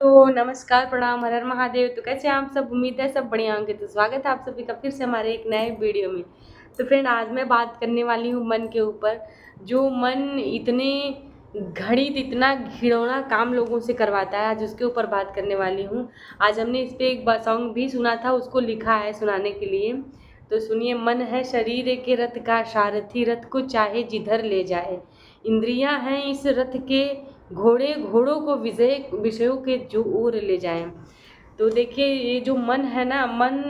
Hello, नमस्कार, प्रणाम, हर हर महादेव। तो कैसे हैं आप सब? उम्मीद है सब बढ़िया होंगे। तो स्वागत है आप सभी का फिर से हमारे एक नए वीडियो में। तो फ्रेंड, आज मैं बात करने वाली हूँ मन के ऊपर। जो मन इतने घड़ित इतना घिनौना काम लोगों से करवाता है, आज उसके ऊपर बात करने वाली हूँ। आज हमने इस पे एक सॉन्ग भी सुना था, उसको लिखा है सुनाने के लिए। तो सुनिए। मन है शरीर के रथ का सारथी, रथ को चाहे जिधर ले जाए। इंद्रियां हैं इस रथ के घोड़े, घोड़ों को विषयों के जो ओर ले जाएं। तो देखिए, ये जो मन है ना, मन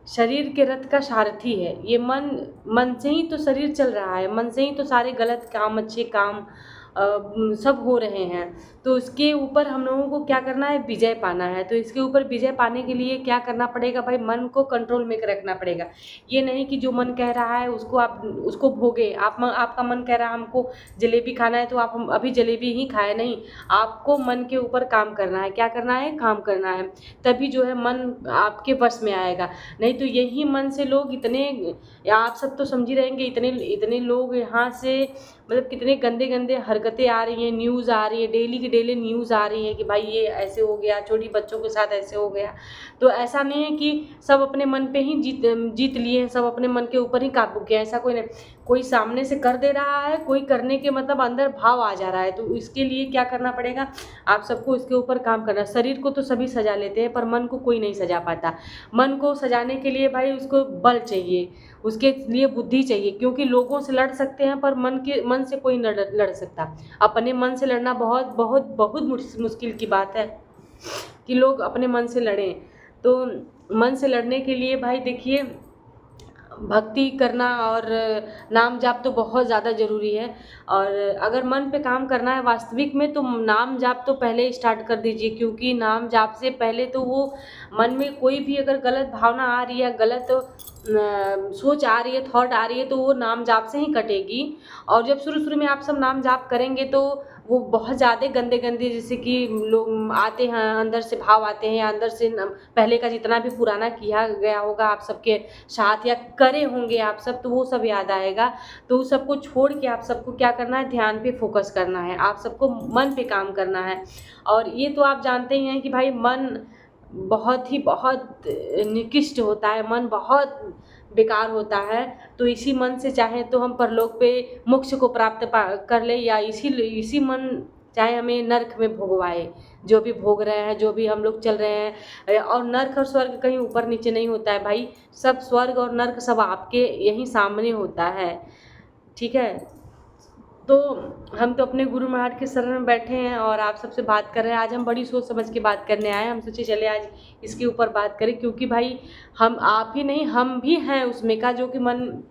शरीर के रथ का सारथी है। ये मन मन से ही तो शरीर चल रहा है, मन से ही तो सारे गलत काम अच्छे काम सब हो रहे हैं। तो इसके ऊपर हम लोगों को क्या करना है? विजय पाना है। तो इसके ऊपर विजय पाने के लिए क्या करना पड़ेगा भाई? मन को कंट्रोल में रखना पड़ेगा। ये नहीं कि जो मन कह रहा है उसको आप उसको भोगे। आपका मन कह रहा है हमको जलेबी खाना है तो आप अभी जलेबी ही खाए, नहीं। आपको मन के ऊपर काम करना है। क्या करना है? काम करना है। तभी जो है मन आपके वश में आएगा। नहीं तो यही मन से लोग इतने, आप सब तो समझ ही रहेंगे, इतने इतने लोग यहाँ से मतलब कितने गंदे गंदे हरकतें आ रही हैं, न्यूज़ आ रही है, डेली की डेली न्यूज़ आ रही है कि भाई ये ऐसे हो गया, छोटी बच्चों के साथ ऐसे हो गया। तो ऐसा नहीं है कि सब अपने मन पे ही जीत लिए हैं, सब अपने मन के ऊपर ही काबू किया है, ऐसा कोई नहीं। कोई सामने से कर दे रहा है, कोई करने के मतलब अंदर भाव आ जा रहा है। तो इसके लिए क्या करना पड़ेगा? आप सबको इसके ऊपर काम करना। शरीर को तो सभी सजा लेते हैं, पर मन को कोई नहीं सजा पाता। मन को सजाने के लिए भाई उसको बल चाहिए, उसके लिए बुद्धि चाहिए। क्योंकि लोगों से लड़ सकते हैं पर मन से कोई नहीं लड़ सकता। अपने मन से लड़ना बहुत बहुत बहुत मुश्किल की बात है कि लोग अपने मन से लड़ें। तो मन से लड़ने के लिए भाई देखिए, भक्ति करना और नाम जाप तो बहुत ज़्यादा ज़रूरी है। और अगर मन पे काम करना है वास्तविक में, तो नाम जाप तो पहले स्टार्ट कर दीजिए। क्योंकि नाम जाप से पहले तो वो मन में कोई भी अगर गलत भावना आ रही है, गलत सोच आ रही है, थॉट आ रही है, तो वो नाम जाप से ही कटेगी। और जब शुरू शुरू में आप सब नाम जाप करेंगे तो वो बहुत ज़्यादा गंदे गंदे, जैसे कि लोग आते हैं अंदर से भाव आते हैं, या अंदर से पहले का जितना भी पुराना किया गया होगा आप सबके साथ या करे होंगे आप सब, तो वो सब याद आएगा। तो उस सबको छोड़ के आप सबको क्या करना है? ध्यान पे फोकस करना है, आप सबको मन पे काम करना है। और ये तो आप जानते ही हैं कि भाई मन बहुत निकृष्ट होता है, मन बहुत बेकार होता है। तो इसी मन से चाहे तो हम परलोक पे मोक्ष को प्राप्त कर ले, या इसी मन चाहे हमें नरक में भोगवाए। जो भी भोग रहे हैं, जो भी हम लोग चल रहे हैं, और नरक और स्वर्ग कहीं ऊपर नीचे नहीं होता है भाई। सब स्वर्ग और नरक सब आपके यहीं सामने होता है, ठीक है। तो हम तो अपने गुरु महाराज के शरण में बैठे हैं और आप सबसे बात कर रहे हैं। आज हम बड़ी सोच समझ के बात करने आए हैं। हम सोचे चले आज इसके ऊपर बात करें, क्योंकि भाई हम आप ही नहीं, हम भी हैं उसमें का, जो कि मन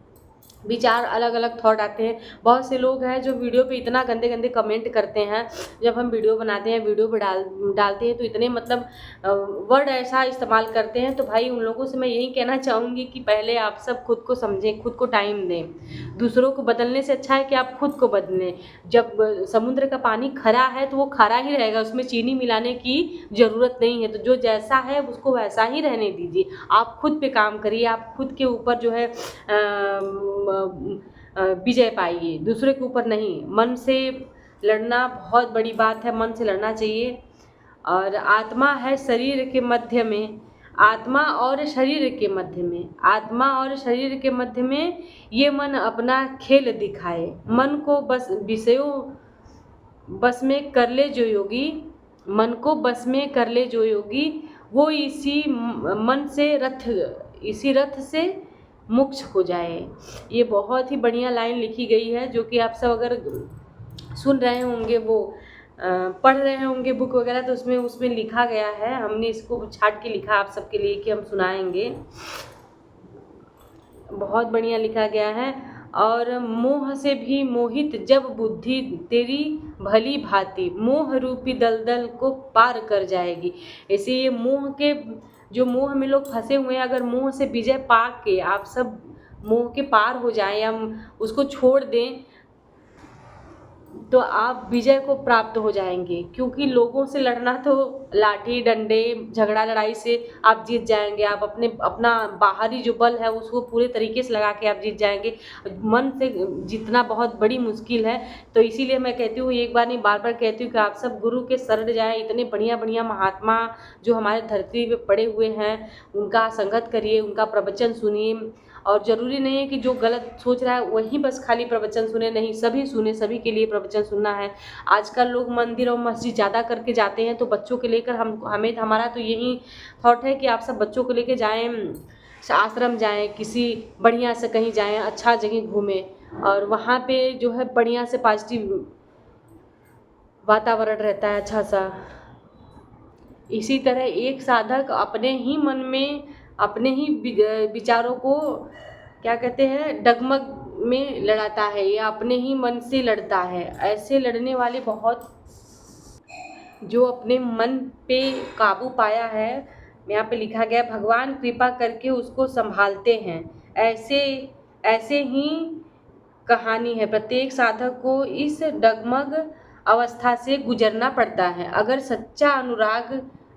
विचार अलग अलग थॉट आते हैं। बहुत से लोग हैं जो वीडियो पे इतना गंदे गंदे कमेंट करते हैं। जब हम वीडियो बनाते हैं, वीडियो पे डालते हैं, तो इतने मतलब वर्ड ऐसा इस्तेमाल करते हैं। तो भाई उन लोगों से मैं यही कहना चाहूँगी कि पहले आप सब खुद को समझें, खुद को टाइम दें। दूसरों को बदलने से अच्छा है कि आप खुद को बदलें। जब समुद्र का पानी खरा है तो वो खरा ही रहेगा, उसमें चीनी मिलाने की ज़रूरत नहीं है। तो जो जैसा है उसको वैसा ही रहने दीजिए। आप खुद पे काम करिए, आप खुद के ऊपर जो है विजय पाइए, दूसरे के ऊपर नहीं। मन से लड़ना बहुत बड़ी बात है, मन से लड़ना चाहिए। और आत्मा है शरीर के मध्य में, आत्मा और शरीर के मध्य में, आत्मा और शरीर के मध्य में ये मन अपना खेल दिखाए। मन को बस विषयों बस में कर ले जो योगी, मन को बस में कर ले जो योगी, वो इसी मन से इसी रथ से मुक्त हो जाए। ये बहुत ही बढ़िया लाइन लिखी गई है, जो कि आप सब अगर सुन रहे होंगे, वो पढ़ रहे होंगे बुक वगैरह, तो उसमें लिखा गया है। हमने इसको छाट के लिखा आप सबके लिए कि हम सुनाएंगे। बहुत बढ़िया लिखा गया है। और मोह से भी मोहित जब बुद्धि तेरी भली भांति, मोह रूपी दलदल को पार कर जाएगी। ऐसे ये जो मोह में लोग फंसे हुए हैं, अगर मोह से विजय पा के आप सब मोह के पार हो जाएं, हम उसको छोड़ दें, तो आप विजय को प्राप्त हो जाएंगे, क्योंकि लोगों से लड़ना तो लाठी डंडे झगड़ा लड़ाई से आप जीत जाएंगे। आप अपना बाहरी जो बल है उसको पूरे तरीके से लगा के आप जीत जाएंगे। मन से जीतना बहुत बड़ी मुश्किल है। तो इसीलिए मैं कहती हूँ, एक बार नहीं बार बार कहती हूँ कि आप सब गुरु के शरण जाएं। इतने बढ़िया बढ़िया महात्मा जो हमारे धरती पे पड़े हुए हैं उनका संगत करिए, उनका प्रवचन सुनिए। और ज़रूरी नहीं है कि जो गलत सोच रहा है वही बस खाली प्रवचन सुने, नहीं, सभी सुने, सभी के लिए प्रवचन सुनना है। आजकल लोग मंदिर और मस्जिद ज़्यादा करके जाते हैं, तो बच्चों के लेकर हमारा तो यही थॉट है कि आप सब बच्चों को लेकर जाएं, आश्रम जाएं, किसी बढ़िया से कहीं जाएं, अच्छा जगह घूमें और वहाँ पे जो है बढ़िया से पॉजिटिव वातावरण रहता है अच्छा सा। इसी तरह एक साधक अपने ही मन में अपने ही विचारों को क्या कहते हैं डगमग में लड़ाता है या अपने ही मन से लड़ता है। ऐसे लड़ने वाले बहुत, जो अपने मन पे काबू पाया है, यहाँ पे लिखा गया भगवान कृपा करके उसको संभालते हैं। ऐसे ही कहानी है। प्रत्येक साधक को इस डगमग अवस्था से गुजरना पड़ता है। अगर सच्चा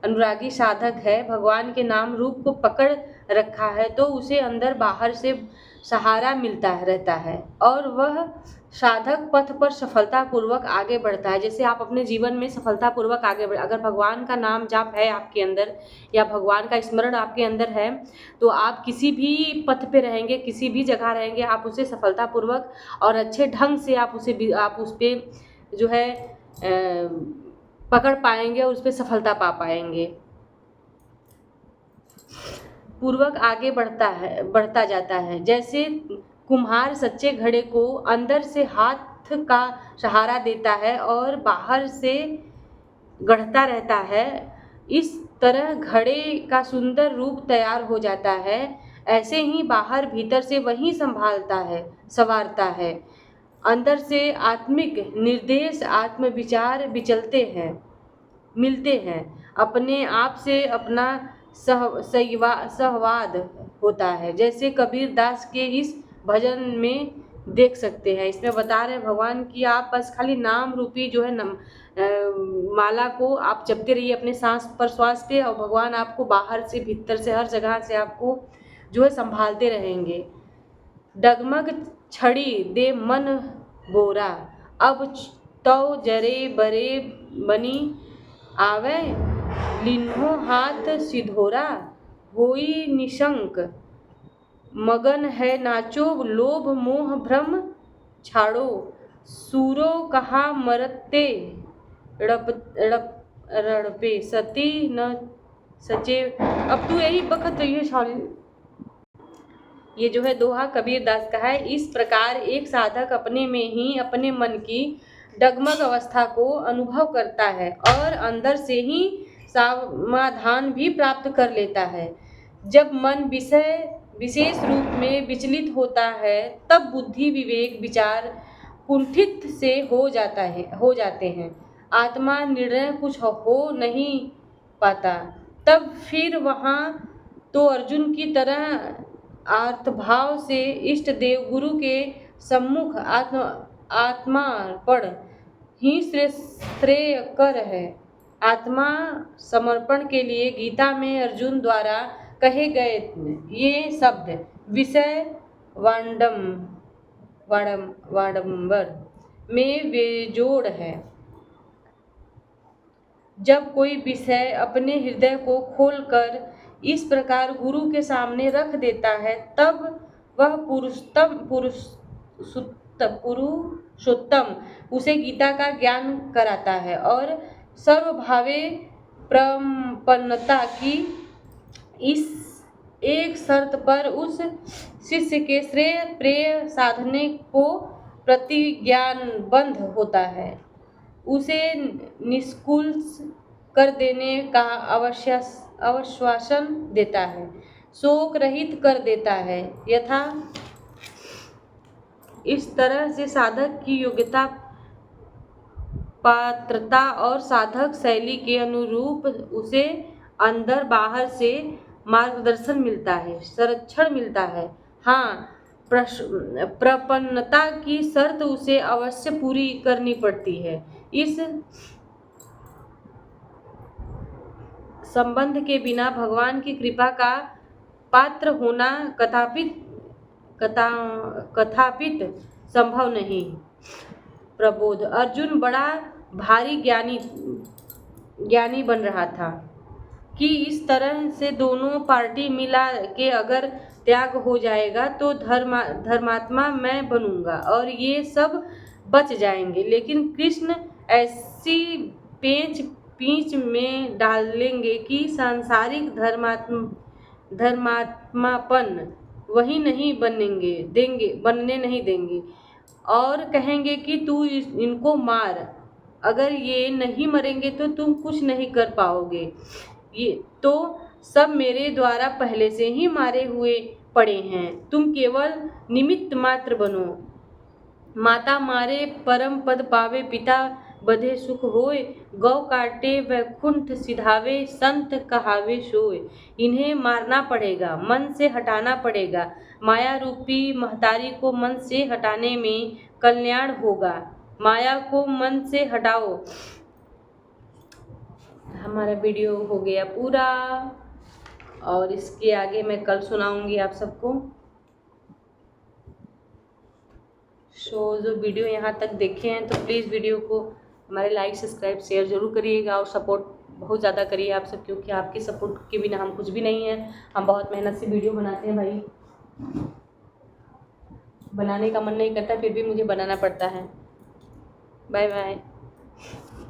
अनुरागी साधक है, भगवान के नाम रूप को पकड़ रखा है, तो उसे अंदर बाहर से सहारा मिलता रहता है और वह साधक पथ पर सफलतापूर्वक आगे बढ़ता है। जैसे आप अपने जीवन में सफलतापूर्वक आगे बढ़, अगर भगवान का नाम जाप है आपके अंदर या भगवान का स्मरण आपके अंदर है, तो आप किसी भी पथ पे रहेंगे, किसी भी जगह रहेंगे, आप उसे सफलतापूर्वक और अच्छे ढंग से आप उस पे जो है पकड़ पाएंगे और उस पर सफलता पा पाएंगे। पूर्वक आगे बढ़ता जाता है। जैसे कुम्हार सच्चे घड़े को अंदर से हाथ का सहारा देता है और बाहर से गढ़ता रहता है, इस तरह घड़े का सुंदर रूप तैयार हो जाता है। ऐसे ही बाहर भीतर से वही संवारता है। अंदर से आत्मिक निर्देश आत्मविचार मिलते हैं। अपने आप से अपना सहवाद होता है, जैसे कबीर दास के इस भजन में देख सकते हैं। इसमें बता रहे हैं भगवान की आप बस खाली नाम रूपी जो है माला को आप जपते रहिए अपने सांस प्रश्वास पे, और भगवान आपको बाहर से भीतर से हर जगह से आपको जो है संभालते रहेंगे। डगमग छड़ी दे मन बोरा, अब तो जरे बरे बनी आवे, लिन्हो हाथ सिधोरा, होई निशंक, मगन है नाचो, लोभ मोह भ्रम छाड़ो, सूरो कहा मरते रड़पे, सती न सचे। अब तू यही बखत ये जो है दोहा कबीर दास का है। इस प्रकार एक साधक अपने में ही अपने मन की डगमग अवस्था को अनुभव करता है और अंदर से ही समाधान भी प्राप्त कर लेता है। जब मन विशेष रूप में विचलित होता है, तब बुद्धि विवेक विचार कुंठित से हो जाते हैं। आत्मा निर्णय कुछ हो नहीं पाता। तब फिर वहाँ तो अर्जुन की तरह आर्तभाव से इष्ट देव गुरु के सम्मुख आत्मार्पण ही श्रेयकर है। आत्मा समर्पण के लिए गीता में अर्जुन द्वारा कहे गए ये शब्द विषय वाडंबर में बेजोड़ है। जब कोई विषय अपने हृदय को खोलकर इस प्रकार गुरु के सामने रख देता है, तब वह पुरुषोत्तम उसे गीता का ज्ञान कराता है और सर्वभावे प्रपन्नता की इस एक शर्त पर उस शिष्य के श्रेय प्रेय साधने को प्रतिज्ञानबद्ध होता है। उसे निष्कुल्स कर देने का आश्वासन देता है, शोक रहित कर देता है। यथा इस तरह से साधक की योग्यता, पात्रता और साधक शैली के अनुरूप उसे अंदर बाहर से मार्गदर्शन मिलता है, संरक्षण मिलता है। हाँ, प्रपन्नता की शर्त उसे अवश्य पूरी करनी पड़ती है। इस संबंध के बिना भगवान की कृपा का पात्र होना कथापित संभव नहीं। प्रबोध। अर्जुन बड़ा भारी ज्ञानी बन रहा था कि इस तरह से दोनों पार्टी मिला के अगर त्याग हो जाएगा तो धर्मात्मा मैं बनूंगा और ये सब बच जाएंगे। लेकिन कृष्ण ऐसी पींच में डालेंगे कि सांसारिक धर्मात्मापन वही नहीं बनने नहीं देंगे और कहेंगे कि तू इनको मार, अगर ये नहीं मरेंगे तो तुम कुछ नहीं कर पाओगे, ये तो सब मेरे द्वारा पहले से ही मारे हुए पड़े हैं, तुम केवल निमित्त मात्र बनो। माता मारे परम पद पावे, पिता बधे सुख होए, गौ काटे वैकुंठ सिधावे, संत कहावे सोए। इन्हें मारना पड़ेगा, मन से हटाना पड़ेगा। माया रूपी महतारी को मन से हटाने में कल्याण होगा। माया को मन से हटाओ। हमारा वीडियो हो गया पूरा और इसके आगे मैं कल सुनाऊंगी आप सबको। जो वीडियो यहाँ तक देखे हैं तो प्लीज़ वीडियो को हमारे लाइक सब्सक्राइब शेयर ज़रूर करिएगा और सपोर्ट बहुत ज़्यादा करिए आप सब, क्योंकि आपके सपोर्ट के बिना हम कुछ भी नहीं है। हम बहुत मेहनत से वीडियो बनाते हैं भाई, बनाने का मन नहीं करता फिर भी मुझे बनाना पड़ता है। Bye bye.